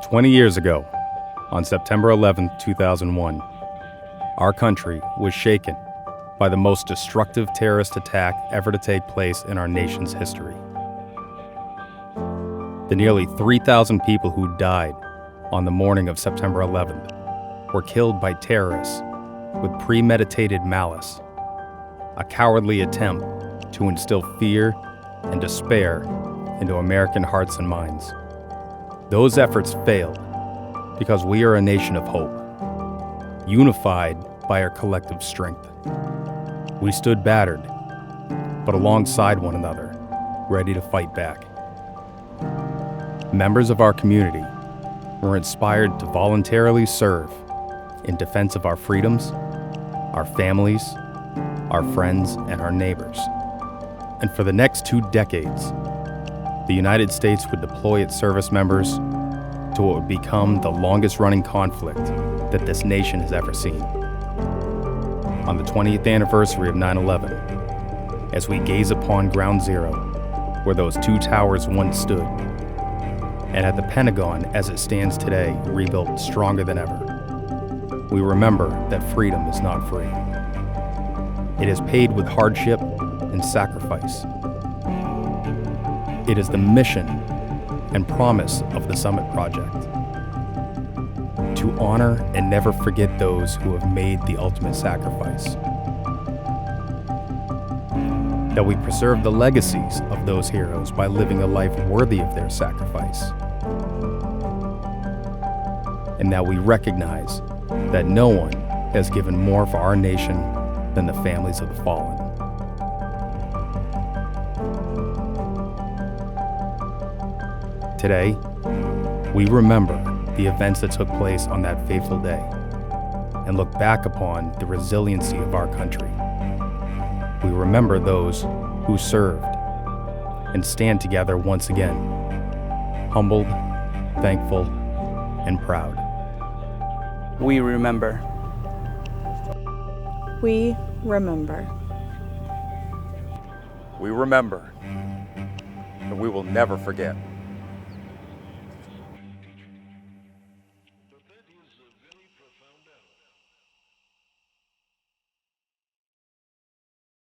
20 years ago, on September 11, 2001, our country was shaken by the most destructive terrorist attack ever to take place in our nation's history. The nearly 3,000 people who died on the morning of September 11th were killed by terrorists with premeditated malice, a cowardly attempt to instill fear and despair into American hearts and minds. Those efforts failed because we are a nation of hope, unified by our collective strength. We stood battered, but alongside one another, ready to fight back. Members of our community were inspired to voluntarily serve in defense of our freedoms, our families, our friends, and our neighbors. And for the next 2 decades, the United States would deploy its service members to what would become the longest-running conflict that this nation has ever seen. On the 20th anniversary of 9/11, as we gaze upon Ground Zero, where those 2 towers once stood, and at the Pentagon as it stands today, rebuilt stronger than ever, we remember that freedom is not free. It is paid with hardship and sacrifice. It is the mission and promise of the Summit Project to honor and never forget those who have made the ultimate sacrifice. That we preserve the legacies of those heroes by living a life worthy of their sacrifice. And that we recognize that no one has given more for our nation than the families of the fallen. Today, we remember the events that took place on that fateful day and look back upon the resiliency of our country. We remember those who served and stand together once again, humbled, thankful, and proud. We remember. We remember. We remember, and we will never forget.